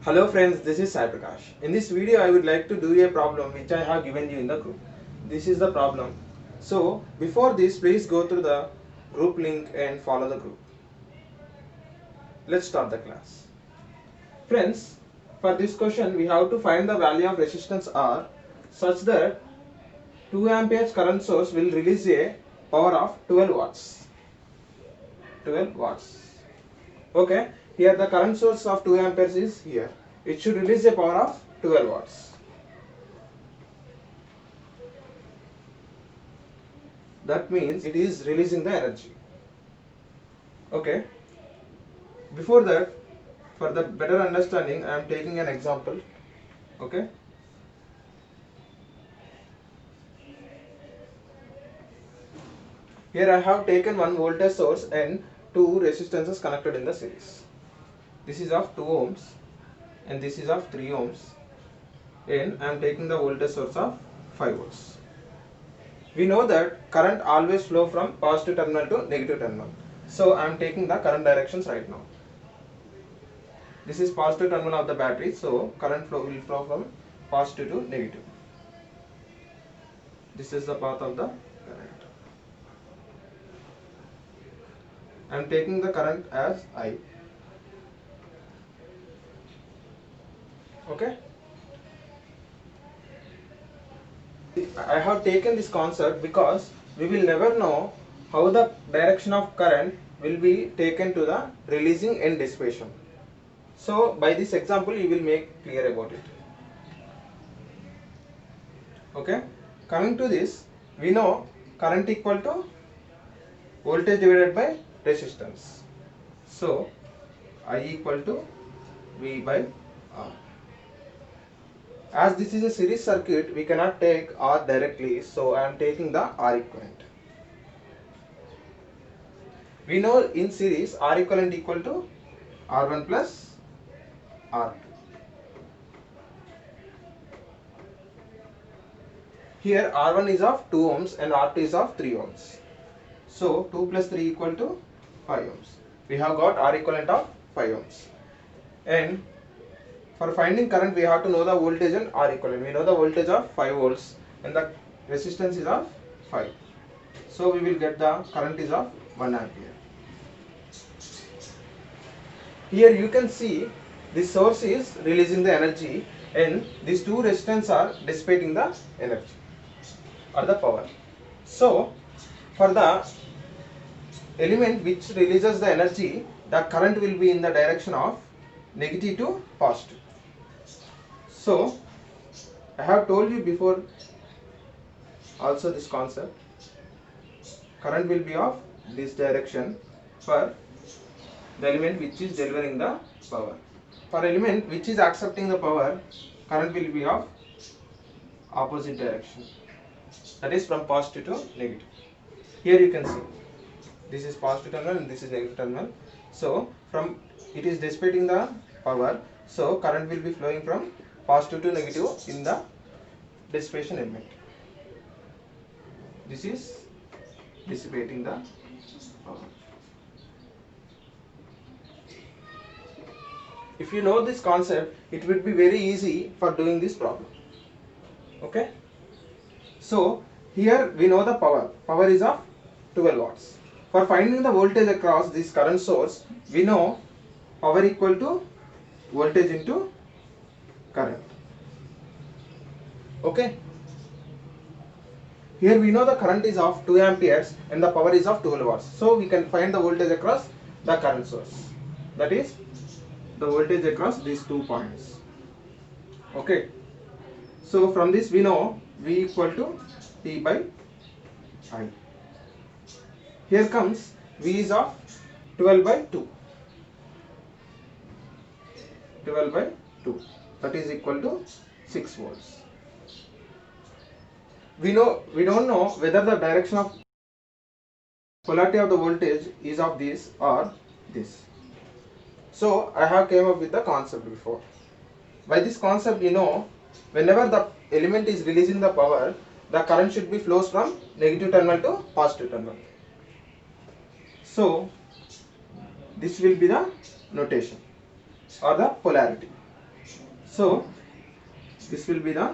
Hello friends, this is Sai Prakash. In this video, I would like to do a problem which I have given you in the group. This is the problem. So, before this, please go through the group link and follow the group. Let's start the class. Friends, for this question, we have to find the value of resistance R such that 2 amperes current source will release a power of 12 watts. 12 watts. Okay, here the current source of 2 amperes is here. It should release a power of 12 watts. That means it is releasing the energy. Okay, before that, for the better understanding, I am taking an example. Okay, here I have taken one voltage source and two resistances connected in the series. This is of 2 ohms and this is of 3 ohms, and I am taking the voltage source of 5 volts. We know that current always flow from positive terminal to negative terminal. So I am taking the current directions right now. This is positive terminal of the battery, so current flow will flow from positive to negative. This is the path of the current. I am taking the current as I. Okay. I have taken this concept because we will never know how the direction of current will be taken to the releasing and dissipation. So by this example you will make clear about it. Okay, coming to this, we know current equal to voltage divided by resistance. So I equal to V by R. As this is a series circuit, we cannot take R directly, so I am taking the R equivalent. We know in series R equivalent equal to R1 plus R2. Here R1 is of 2 ohms and R2 is of 3 ohms. So 2 plus 3 equal to 5 ohms. We have got R equivalent of 5 ohms. And for finding current, we have to know the voltage and R equivalent. We know the voltage of 5 volts and the resistance is of 5. So we will get the current is of 1 ampere. Here you can see this source is releasing the energy and these two resistance are dissipating the energy or the power. So for the element which releases the energy, the current will be in the direction of negative to positive. So I have told you before also this concept. Current will be of this direction for the element which is delivering the power. For element which is accepting the power, current will be of opposite direction. That is from positive to negative. Here you can see this is positive terminal and this is negative terminal. So from it is dissipating the power, so current will be flowing from positive to negative in the dissipation element. This is dissipating the power. If you know this concept, it would be very easy for doing this problem. Okay. So here we know the power. Power is of 12 watts. For finding the voltage across this current source, we know power equal to voltage into current. Okay. Here we know the current is of 2 amperes and the power is of 12 watts. So we can find the voltage across the current source. That is the voltage across these 2 points. Okay. So from this we know V equal to P by I. Here comes V is of 12 by 2. 12 by 2. That is equal to 6 volts. We don't know whether the direction of polarity of the voltage is of this or this. So I have came up with the concept before. By this concept, you know, whenever the element is releasing the power, the current should be flows from negative terminal to positive terminal. So this will be the notation or the polarity. So this will be the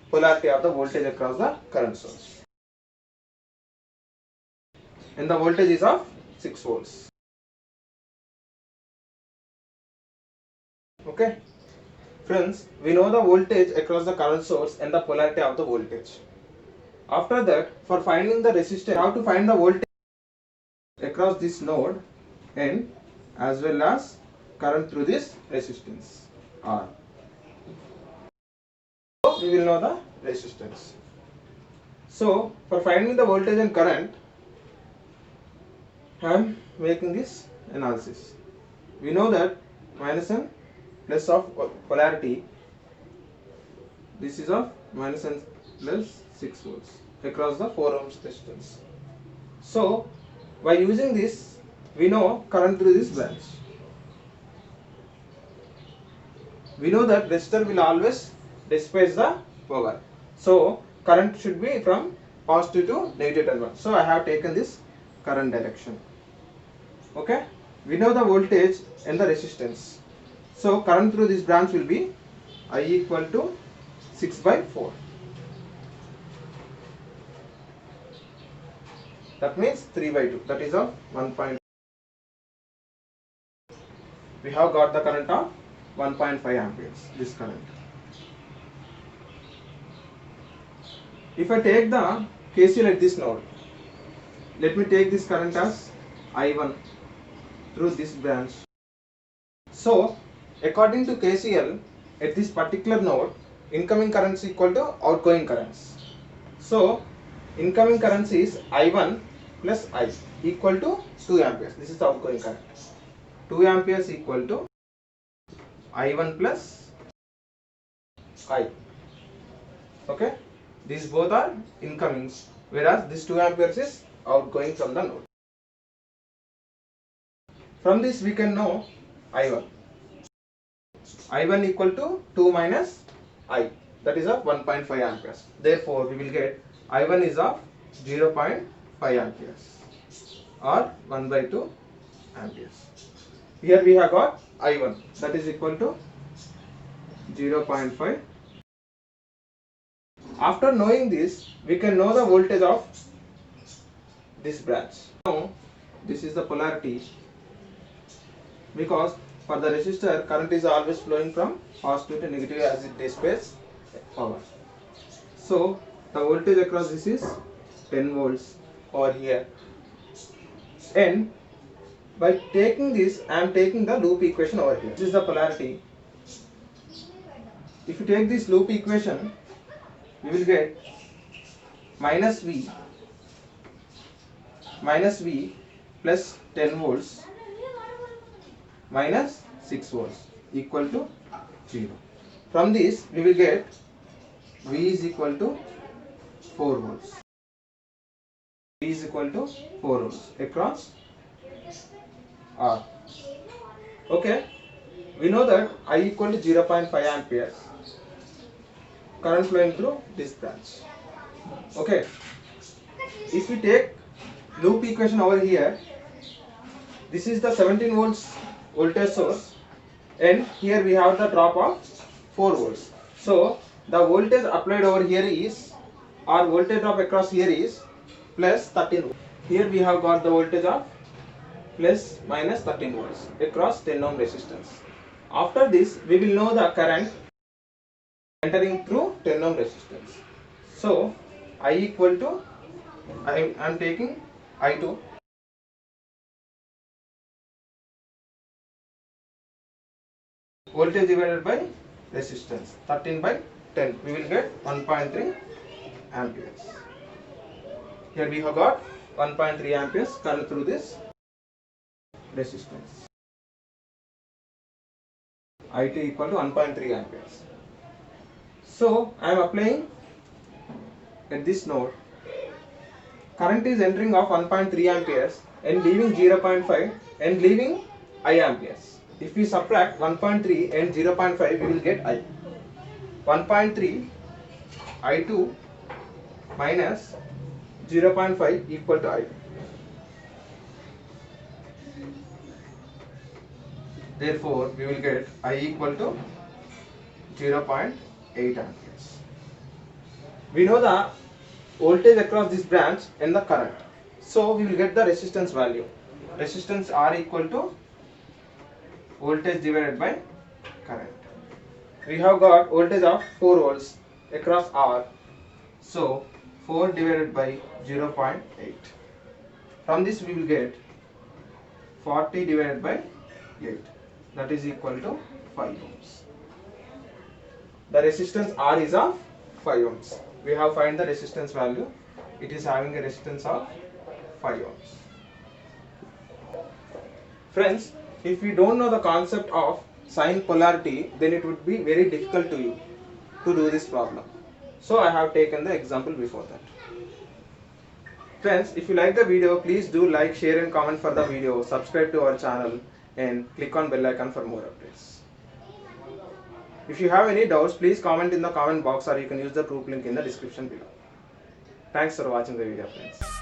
polarity of the voltage across the current source, and the voltage is of 6 volts. Okay friends, we know the voltage across the current source and the polarity of the voltage. After that, for finding the resistance, we have to find the voltage across this node and as well as current through this resistance R. So we will know the resistance. So for finding the voltage and current, I am making this analysis. We know that minus and plus of polarity, this is of minus and plus 6 volts across the 4 ohms resistance. So by using this, we know current through this branch. We know that resistor will always dissipate the power. So current should be from positive to negative terminal. So I have taken this current direction. Okay. We know the voltage and the resistance. So current through this branch will be I equal to 6 by 4. That means 3 by 2. That is of 1. We have got the current of 1.5 amperes. This current. If I take the KCL at this node, let me take this current as I1 through this branch. So according to KCL at this particular node, incoming currents equal to outgoing currents. So incoming currents is I1 plus I equal to 2 amperes. This is the outgoing current. 2 amperes equal to I1 plus I. Okay. These both are incomings, whereas this 2 amperes is outgoing from the node. From this we can know I1. I1 equal to 2 minus I, that is of 1.5 amperes. Therefore we will get I1 is of 0.5 amperes or 1 by 2 amperes. Here we have got I1, that is equal to 0.5. After knowing this, we can know the voltage of this branch. Now this is the polarity, because for the resistor current is always flowing from positive to negative as it dissipates power. So the voltage across this is 10 volts over here, and by taking this I am taking the loop equation over here. This is the polarity. If you take this loop equation, we will get minus V plus 10 volts minus 6 volts equal to 0. From this we will get V is equal to 4 volts. V is equal to 4 volts across R. Okay. We know that I equal to 0.5 amperes. Current flowing through this branch. Okay. If we take loop equation over here, this is the 17 volts voltage source, and here we have the drop of 4 volts. So the voltage applied over here is, or voltage drop across here is plus 13 volts. Here we have got the voltage of plus minus 13 volts across 10 ohm resistance. After this we will know the current entering through 10 ohm resistance. So I equal to, I am taking I2 voltage divided by resistance, 13 by 10, we will get 1.3 amperes. Here we have got 1.3 amperes current through this resistance. I2 equal to 1.3 amperes. So I am applying at this node, current is entering of 1.3 amperes and leaving 0.5 and leaving I amperes. If we subtract 1.3 and 0.5, we will get I. 1.3 I2 minus 0.5 equal to I. Therefore we will get I equal to 0.8 amperes. We know the voltage across this branch and the current. So we will get the resistance value. Resistance R equal to voltage divided by current. We have got voltage of 4 volts across R. So 4 divided by 0.8. From this we will get 40 divided by 8. That is equal to 5 ohms. The resistance R is of 5 ohms. We have find the resistance value. It is having a resistance of 5 ohms. Friends, if you don't know the concept of sign polarity, then it would be very difficult to you to do this problem. So I have taken the example before that. Friends, if you like the video, please do like, share and comment for the video, subscribe to our channel and click on bell icon for more updates. If you have any doubts, please comment in the comment box or you can use the group link in the description below. Thanks for watching the video, friends.